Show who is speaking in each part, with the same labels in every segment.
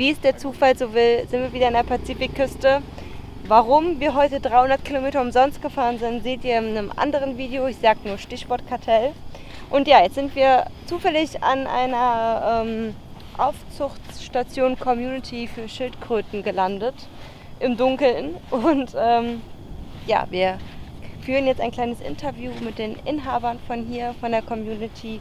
Speaker 1: Wie es der Zufall so will, sind wir wieder an der Pazifikküste. Warum wir heute 300 Kilometer umsonst gefahren sind, seht ihr in einem anderen Video. Ich sage nur Stichwort Kartell. Und ja, jetzt sind wir zufällig an einer Aufzuchtstation Community für Schildkröten gelandet, im Dunkeln. Und ja, wir führen jetzt ein kleines Interview mit den Inhabern von hier, von der Community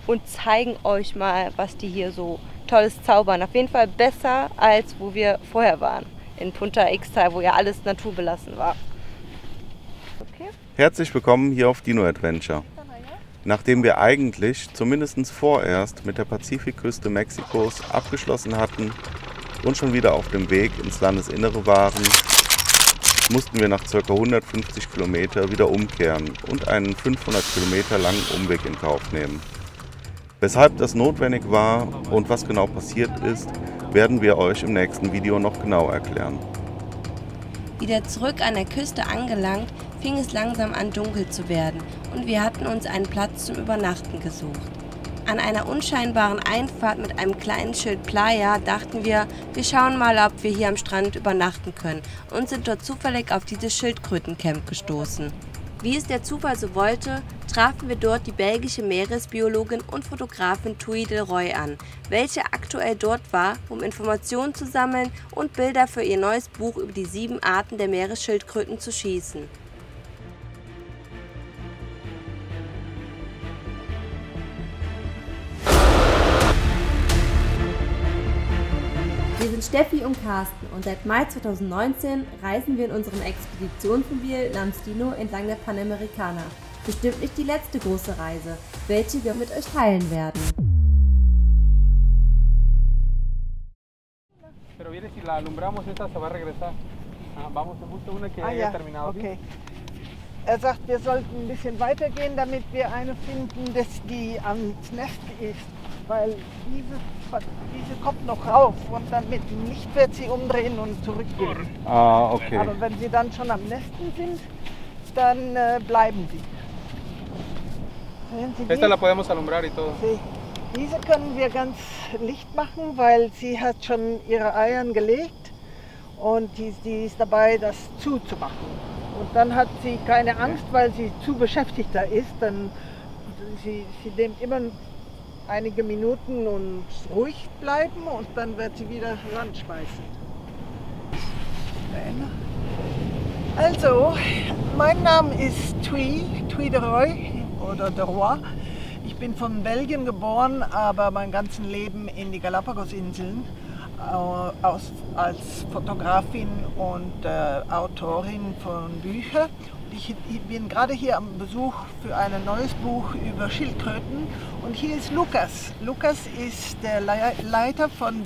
Speaker 1: und zeigen euch mal, was die hier so Tolles zaubern. Auf jeden Fall besser, als wo wir vorher waren, in Punta Ixtal, wo ja alles naturbelassen war. Okay.
Speaker 2: Herzlich willkommen hier auf Dino Adventure. Nachdem wir eigentlich, zumindest vorerst, mit der Pazifikküste Mexikos abgeschlossen hatten und schon wieder auf dem Weg ins Landesinnere waren, mussten wir nach ca. 150 Kilometer wieder umkehren und einen 500 Kilometer langen Umweg in Kauf nehmen. Weshalb das notwendig war und was genau passiert ist, werden wir euch im nächsten Video noch genau erklären.
Speaker 1: Wieder zurück an der Küste angelangt, fing es langsam an dunkel zu werden und wir hatten uns einen Platz zum Übernachten gesucht. An einer unscheinbaren Einfahrt mit einem kleinen Schild Playa dachten wir schauen mal, ob wir hier am Strand übernachten können und sind dort zufällig auf dieses Schildkrötencamp gestoßen. Wie es der Zufall so wollte, trafen wir dort die belgische Meeresbiologin und Fotografin Thuy de Roy an, welche aktuell dort war, um Informationen zu sammeln und Bilder für ihr neues Buch über die 7 Arten der Meeresschildkröten zu schießen. Wir sind Steffi und Carsten und seit Mai 2019 reisen wir in unserem Expeditionsmobil namens Dino entlang der Panamericana. Bestimmt nicht die letzte große Reise, welche wir mit euch teilen werden.
Speaker 3: Pero viene, si la alumbramos, esta se va a regresar. Vamos, justo una que haya terminado.
Speaker 4: Okay. Er sagt, wir sollten ein bisschen weitergehen, damit wir eine finden, dass die ans Nest ist. Weil diese kommt noch rauf und dann mit dem Licht wird sie umdrehen und zurückgehen.
Speaker 3: Ah, okay.
Speaker 4: Aber wenn sie dann schon am Nesten sind, dann bleiben sie.
Speaker 3: Esta la podemos alumbrar y todo.
Speaker 4: Diese können wir ganz Licht machen, weil sie hat schon ihre Eier gelegt und die ist dabei, das zuzumachen. Und dann hat sie keine Angst, weil sie zu beschäftigt da ist. Dann sie nimmt immer einige Minuten und ruhig bleiben und dann wird sie wieder ranschmeißen. Also, mein Name ist Thuy de Roy oder de Roy. Ich bin von Belgien geboren, aber mein ganzes Leben in die Galapagos-Inseln als Fotografin und Autorin von Büchern. Ich bin gerade hier am Besuch für ein neues Buch über Schildkröten und hier ist Lukas. Lukas ist der Leiter von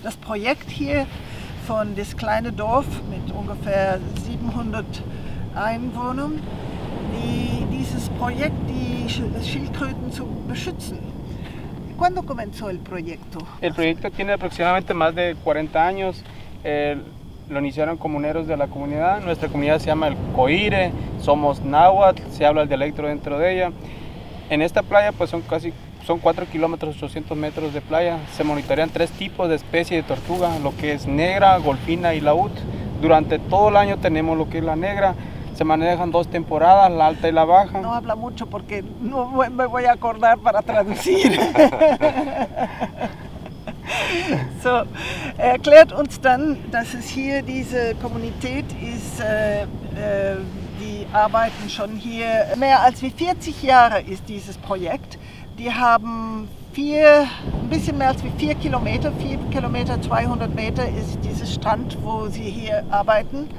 Speaker 4: das Projekt hier von das kleine Dorf mit ungefähr 700 Einwohnern, dieses Projekt, die Schildkröten zu beschützen. ¿Cuándo comenzó el proyecto?
Speaker 3: El proyecto tiene aproximadamente más de 40 años. Lo iniciaron comuneros de la comunidad. Nuestra comunidad se llama el Coire, somos náhuatl, se habla el dialecto dentro de ella. En esta playa pues son 4 kilómetros, 800 metros de playa. Se monitorean 3 tipos de especies de tortuga, lo que es negra, golfina y laúd. Durante todo el año tenemos lo que es la negra. Se manejan 2 temporadas, la alta y la baja.
Speaker 4: No habla mucho porque no me voy a acordar para traducir. So, er erklärt uns dann, dass es hier diese Kommunität ist, die arbeiten schon hier. Mehr als 40 Jahre ist dieses Projekt. Die haben ein bisschen mehr als 4 Kilometer, 4 Kilometer, 200 Meter ist dieses Strand, wo sie hier arbeiten.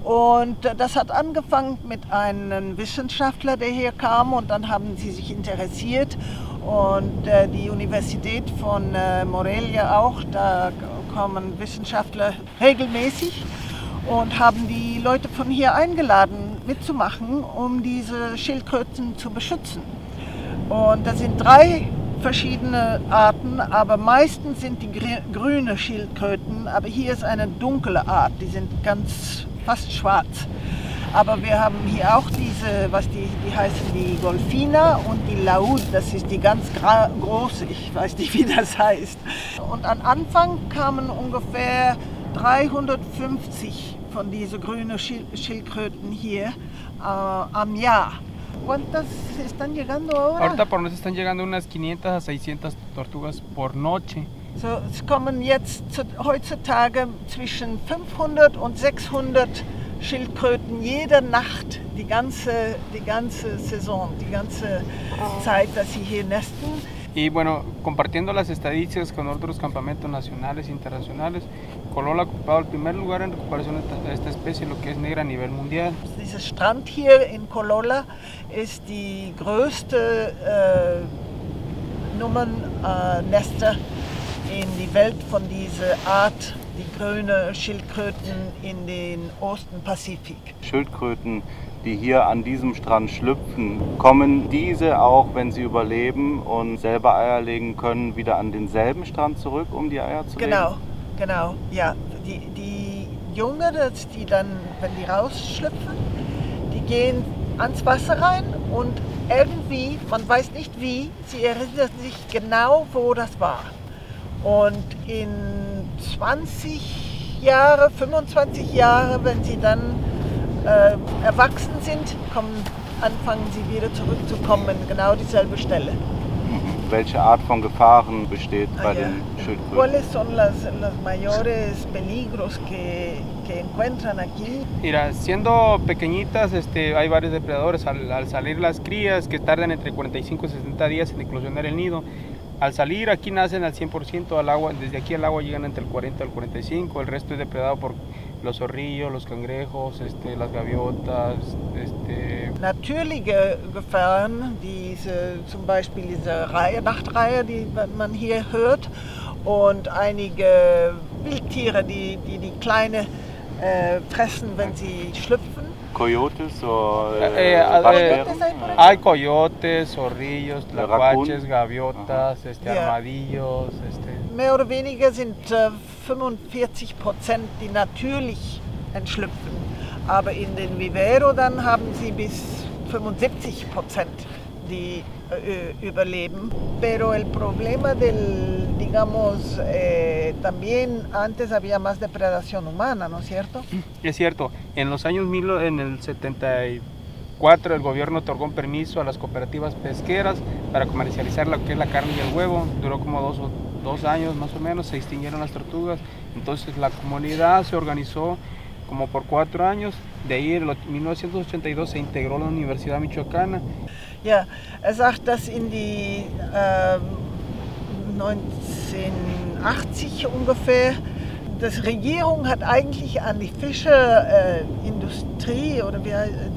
Speaker 4: Und das hat angefangen mit einem Wissenschaftler, der hier kam und dann haben sie sich interessiert. Und die Universität von Morelia auch, da kommen Wissenschaftler regelmäßig und haben die Leute von hier eingeladen mitzumachen, um diese Schildkröten zu beschützen. Und da sind 3 verschiedene Arten, aber meistens sind die grüne Schildkröten, aber hier ist eine dunkle Art, die sind fast schwarz. Aber wir haben hier auch diese, die heißen die Golfina und die Laúd, das ist die ganz große, ich weiß nicht, wie das heißt. Und am Anfang kamen ungefähr 350 von diesen grünen Schildkröten hier am Jahr. ¿Cuántas están llegando ahora?
Speaker 3: Ahorita por nos están llegando unas 500 a 600 tortugas por noche.
Speaker 4: So, es kommen jetzt heutzutage zwischen 500 und 600 Schildkröten jede Nacht, die ganze Saison, die ganze Zeit, dass sie hier nesten.
Speaker 3: Y bueno, compartiendo las estadísticas con otros campamentos nacionales e internacionales, Colola ha ocupado el primer lugar en recuperación de esta especie, lo que es negra a nivel mundial.
Speaker 4: Dieser Strand hier in Colola ist die größte Nummernester in die Welt von dieser Art, die grüne Schildkröten in den Osten-Pazifik.
Speaker 2: Schildkröten, die hier an diesem Strand schlüpfen, kommen diese auch, wenn sie überleben und selber Eier legen können, wieder an denselben Strand zurück, um die Eier zu legen?
Speaker 4: Genau, ja. Die Jungen, die dann, wenn die rausschlüpfen, die gehen ans Wasser rein und irgendwie, man weiß nicht wie, sie erinnern sich genau, wo das war. Und in 20 Jahre, 25 Jahre, wenn sie dann erwachsen sind, anfangen sie wieder zurückzukommen an genau dieselbe Stelle.
Speaker 2: Welche Art von Gefahren besteht bei den Schildkröten?
Speaker 4: ¿Cuáles son los mayores peligros que encuentran aquí?
Speaker 3: Mira, siendo pequeñitas, hay varios depredadores. Al salir las crías, que tardan entre 45 y 60 días en eclosionar el nido, al salir aquí nacen al 100% al agua, desde aquí al agua llegan entre el 40 al 45, el resto es depredado por los zorrillos, los cangrejos, las gaviotas.
Speaker 4: Natürliche Gefahren, zum Beispiel diese Nachtreihe, die man hier hört, und einige Wildtiere, die Kleine fressen, wenn sie schlüpfen.
Speaker 2: Coyotes o
Speaker 3: hay coyotes, zorrillos, tlacuaches, gaviotas, armadillos.
Speaker 4: Mehr oder weniger sind 45%, die natürlich entschlüpfen. Aber in den Vivero dann haben sie bis 75%, die überleben. Pero el problema digamos, también antes había más depredación humana, ¿no es cierto?
Speaker 3: Es cierto, en el 74 el gobierno otorgó un permiso a las cooperativas pesqueras para comercializar lo que es la carne y el huevo. Duró como dos años más o menos, se extinguieron las tortugas. Entonces la comunidad se organizó como por 4 años. De ahí en 1982 se integró la Universidad Michoacana.
Speaker 4: Ja, sagt, dass in die 1980 ungefähr, die Regierung hat eigentlich an die Fischerindustrie oder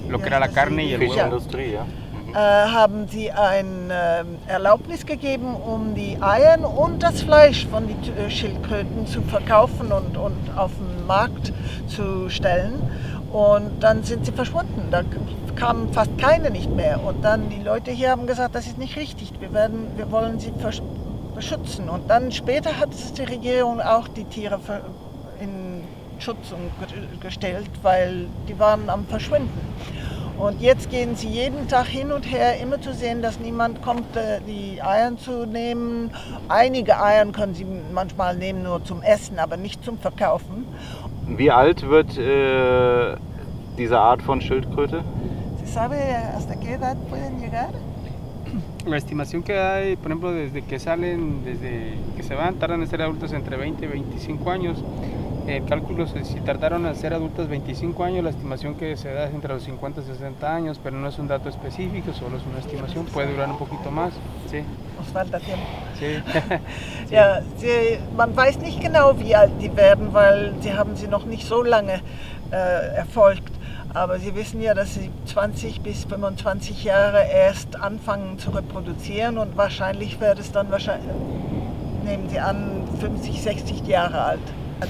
Speaker 3: lo que era la carne y el huevo.
Speaker 2: Fischindustrie, ja.
Speaker 4: Haben sie eine Erlaubnis gegeben, um die Eier und das Fleisch von den Schildkröten zu verkaufen und auf den Markt zu stellen. Und dann sind sie verschwunden. Da kamen fast keine nicht mehr. Und dann die Leute hier haben gesagt, das ist nicht richtig. Wir wollen sie beschützen. Und dann später hat die Regierung auch die Tiere in Schutz gestellt, weil die waren am Verschwinden. Und jetzt gehen sie jeden Tag hin und her, immer zu sehen, dass niemand kommt, die Eier zu nehmen. Einige Eier können sie manchmal nehmen, nur zum Essen, aber nicht zum Verkaufen.
Speaker 2: Wie alt wird diese Art von Schildkröte?
Speaker 4: ¿Se sabe hasta qué edad pueden llegar?
Speaker 3: La estimación que hay, por ejemplo, desde que se van, tardan en ser adultas entre 20 y 25 años. El cálculo, si tardaron en ser adultas 25 años, la estimación que se da es entre los 50 y 60 años, pero no es un dato específico, solo es una estimación, puede durar un poquito más. Sí.
Speaker 4: Nos falta tiempo.
Speaker 3: Sí.
Speaker 4: Sí. Ja, man weiß nicht genau, wie alt die werden, weil sie haben sie noch nicht so lange erfolgt. Aber Sie wissen ja, dass sie 20 bis 25 Jahre erst anfangen zu reproduzieren und wahrscheinlich wird es dann, nehmen Sie an, 50, 60 Jahre alt.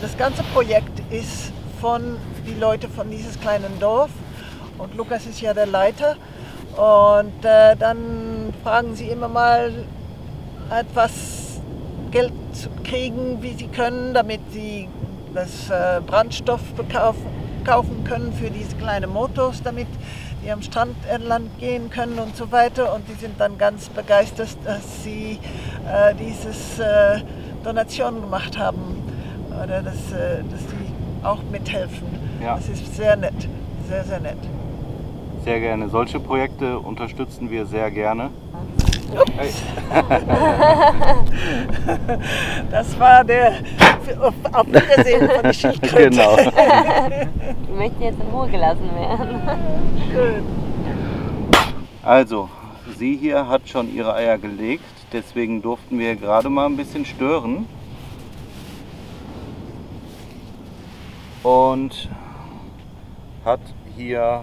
Speaker 4: Das ganze Projekt ist von den Leuten von dieses kleinen Dorf und Lukas ist ja der Leiter und dann fragen sie immer mal etwas Geld zu kriegen, wie sie können, damit sie das Brandstoff kaufen können für diese kleinen Motors, damit die am Strand entlang gehen können und so weiter. Und die sind dann ganz begeistert, dass sie dieses Donation gemacht haben oder dass sie auch mithelfen.
Speaker 2: Ja.
Speaker 4: Das ist sehr nett, sehr, sehr nett.
Speaker 2: Sehr gerne. Solche Projekte unterstützen wir sehr gerne. Hey.
Speaker 4: Das war der auf Wiedersehen von der Schildkröte.
Speaker 2: Genau.
Speaker 1: Wir möchten jetzt in Ruhe gelassen werden.
Speaker 4: Gut.
Speaker 2: Also, sie hier hat schon ihre Eier gelegt, deswegen durften wir gerade mal ein bisschen stören. Und hat hier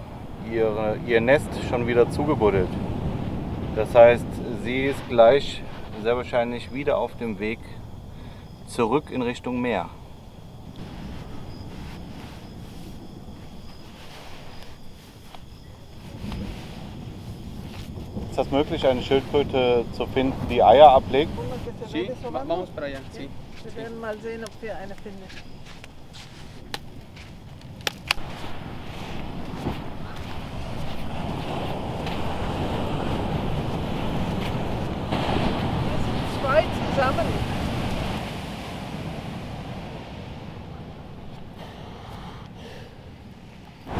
Speaker 2: ihr Nest schon wieder zugebuddelt. Das heißt, sie ist gleich sehr wahrscheinlich wieder auf dem Weg zurück in Richtung Meer. Ist das möglich, eine Schildkröte zu finden, die Eier ablegt?
Speaker 3: Sí, vamos para allá, sí.
Speaker 4: Wir werden mal sehen, ob wir eine finden. Zwei zusammen.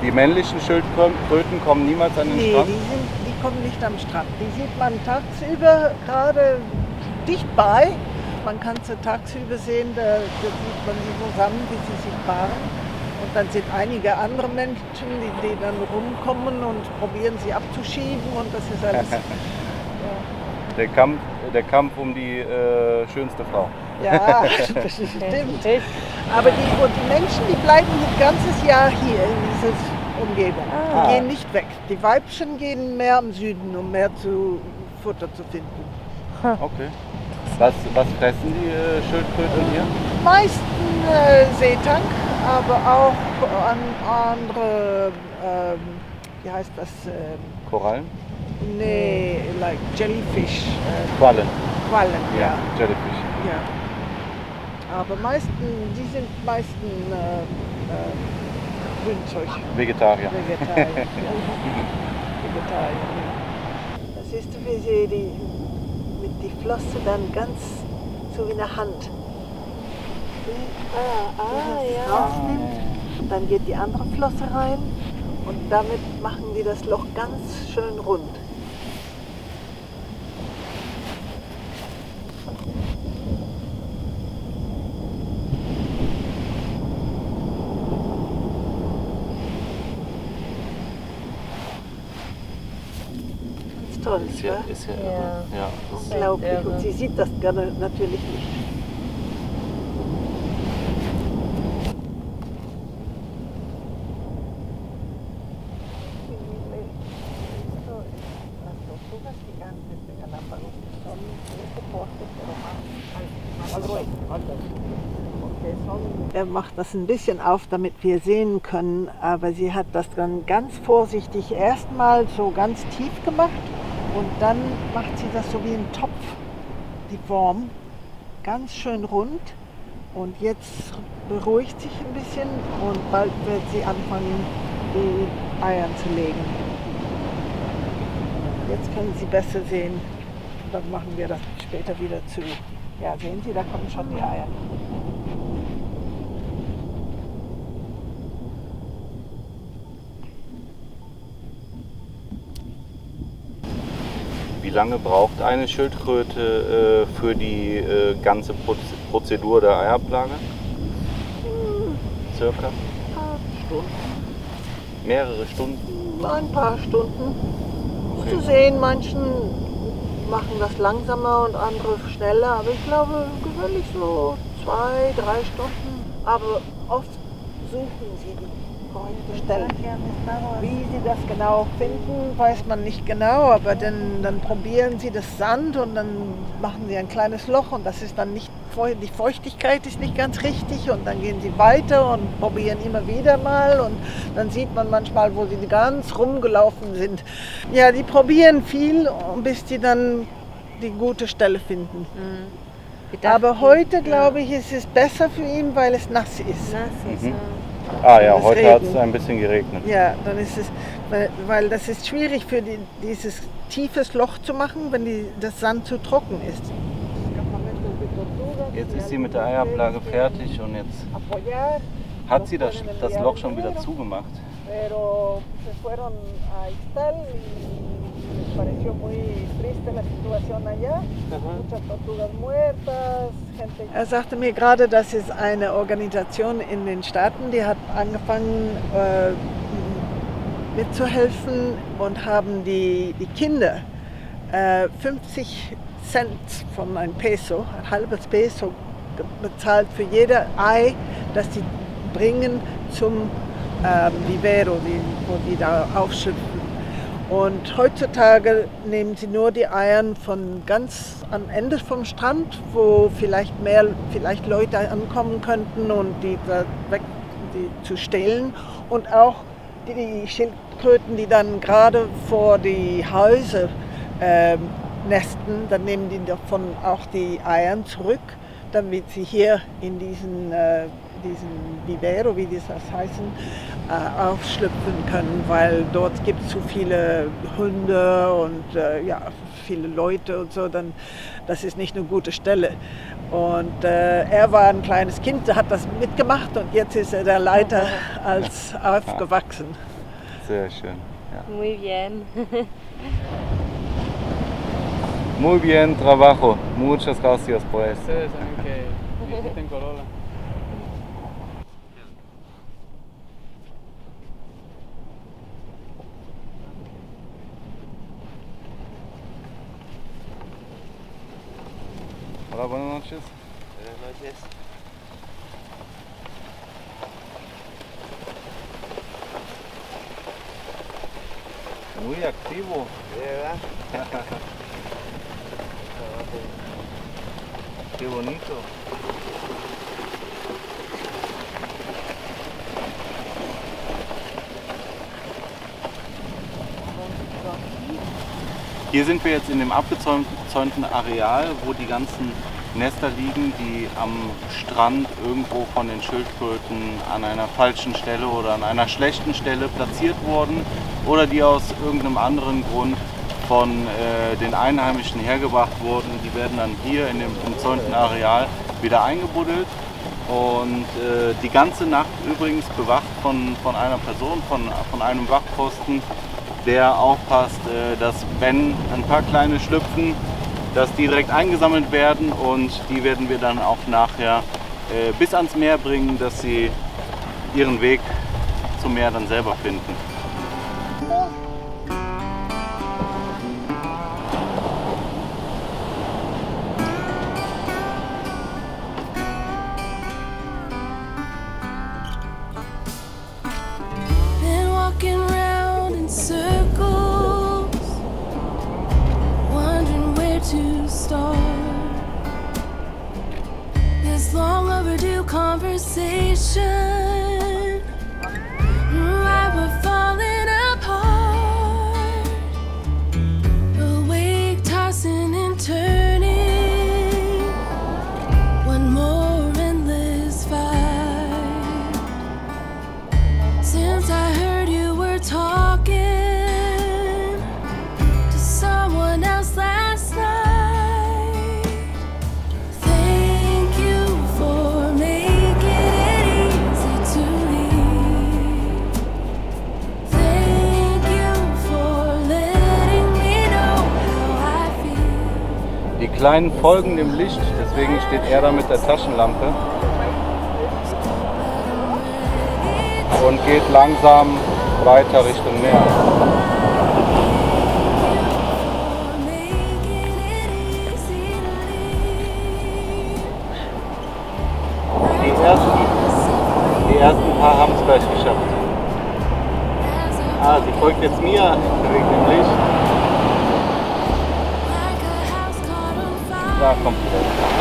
Speaker 2: Die männlichen Schildkröten kommen niemals an den
Speaker 4: Nee,
Speaker 2: Strand?
Speaker 4: die kommen nicht am Strand. Die sieht man tagsüber gerade dicht bei. Man kann sie tagsüber sehen, da sieht man sie zusammen, wie sie sich paaren. Und dann sind einige andere Menschen, die dann rumkommen und probieren sie abzuschieben und das ist alles.
Speaker 2: Der Kampf um die schönste Frau.
Speaker 4: Ja, das stimmt. Aber die Menschen, die bleiben ein ganzes Jahr hier in dieser Umgebung. Die gehen nicht weg. Die Weibchen gehen mehr im Süden, um mehr Futter zu finden.
Speaker 2: Okay. Was fressen die Schildkröten hier?
Speaker 4: Meisten Seetang, aber auch andere, wie heißt das?
Speaker 2: Korallen?
Speaker 4: Nee, like Jellyfish.
Speaker 2: Quallen.
Speaker 4: Quallen, ja.
Speaker 2: Jellyfish.
Speaker 4: Ja. Aber die sind meisten Grünzeug.
Speaker 2: Vegetarier.
Speaker 4: Vegetarier. Vegetarier. Das siehst du, wie sie mit die Flosse dann ganz so wie in der Hand rausnimmt. Und dann geht die andere Flosse rein und damit machen die das Loch ganz schön rund. Toll,
Speaker 2: Ist ja irre. Ja, das ist
Speaker 4: unglaublich. Und sie sieht das gerne natürlich nicht. Er macht das ein bisschen auf, damit wir sehen können, aber sie hat das dann ganz vorsichtig erstmal so ganz tief gemacht. Und dann macht sie das so wie ein Topf, die Form, ganz schön rund. Und jetzt beruhigt sich ein bisschen und bald wird sie anfangen, die Eier zu legen. Jetzt können Sie besser sehen. Und dann machen wir das später wieder zu. Ja, sehen Sie, da kommen schon die Eier.
Speaker 2: Wie lange braucht eine Schildkröte für die ganze Prozedur der Eiablage? Circa?
Speaker 4: Ein paar Stunden.
Speaker 2: Mehrere Stunden?
Speaker 4: Ein paar Stunden. Okay. Zu sehen, manchen machen das langsamer und andere schneller, aber ich glaube gewöhnlich so 2, 3 Stunden. Aber oft suchen sie die korrekte Stelle. Wie sie das genau finden, weiß man nicht genau, aber dann probieren sie das Sand und dann machen sie ein kleines Loch und das ist dann nicht, die Feuchtigkeit ist nicht ganz richtig und dann gehen sie weiter und probieren immer wieder mal und dann sieht man manchmal, wo sie ganz rumgelaufen sind. Ja, die probieren viel, bis die dann die gute Stelle finden. Aber heute, glaube ich, ist es besser für ihn, weil es nass ist.
Speaker 1: Nass ist,
Speaker 2: Ah ja,
Speaker 4: wenn es
Speaker 2: heute hat es
Speaker 4: regnet.
Speaker 2: ein bisschen geregnet.
Speaker 4: Ja, dann ist es, weil das ist schwierig für dieses tiefes Loch zu machen, wenn das Sand zu trocken ist.
Speaker 2: Jetzt ist sie mit der Eiablage fertig und jetzt hat sie das Loch schon wieder zugemacht.
Speaker 4: Pero se fueron a Ixtal y les pareció muy triste la situación allá. Muchas tortugas muertas, gente. Er sagte mir gerade, das ist eine Organisation in den Staaten, die hat angefangen mitzuhelfen und haben die Kinder 50 Cent von einem Peso, ein halbes Peso bezahlt für jeder Ei, das sie bringen zum Vivero, wo die da aufschlüpfen. Und heutzutage nehmen sie nur die Eier von ganz am Ende vom Strand, wo vielleicht Leute ankommen könnten und die zu stehlen. Und auch die Schildkröten, die dann gerade vor die Häuser nesten, dann nehmen die davon auch die Eier zurück, damit sie hier in diesen Vivero, wie das heißen, aufschlüpfen können, weil dort gibt es zu viele Hunde und viele Leute und so, dann das ist nicht eine gute Stelle. Und er war ein kleines Kind, hat das mitgemacht und jetzt ist er der Leiter als aufgewachsen.
Speaker 2: Sehr schön. Ja.
Speaker 1: Muy bien.
Speaker 2: Muy bien trabajo. Muchas gracias por eso.
Speaker 3: Ustedes saben que visiten Corola.
Speaker 2: Hola, buenas noches.
Speaker 5: Buenas noches.
Speaker 2: Muy activo.
Speaker 5: ¿Verdad?
Speaker 2: Qué bonito. Hier sind wir jetzt in dem abgezäunten Areal, wo die ganzen Nester liegen, die am Strand irgendwo von den Schildkröten an einer falschen Stelle oder an einer schlechten Stelle platziert wurden oder die aus irgendeinem anderen Grund von den Einheimischen hergebracht wurden. Die werden dann hier in dem umzäunten Areal wieder eingebuddelt und die ganze Nacht übrigens bewacht von einer Person, von einem Wachposten, der aufpasst, dass wenn ein paar kleine schlüpfen, dass die direkt eingesammelt werden und die werden wir dann auch nachher bis ans Meer bringen, dass sie ihren Weg zum Meer dann selber finden.
Speaker 6: Been walking round in circles, wondering where to start. This long overdue conversation, right, we're falling apart. Awake, tossing and turning, one more endless fight. Since I heard you were talking to someone else last night, thank you for making it easy to leave. Thank you for letting me know how I feel.
Speaker 2: Die Kleinen folgen dem Licht, deswegen steht er da mit der Taschenlampe und geht langsam weiter Richtung Meer. Die ersten paar haben es gleich geschafft. Ah, sie folgt jetzt mir wegen dem Licht. Da kommt sie.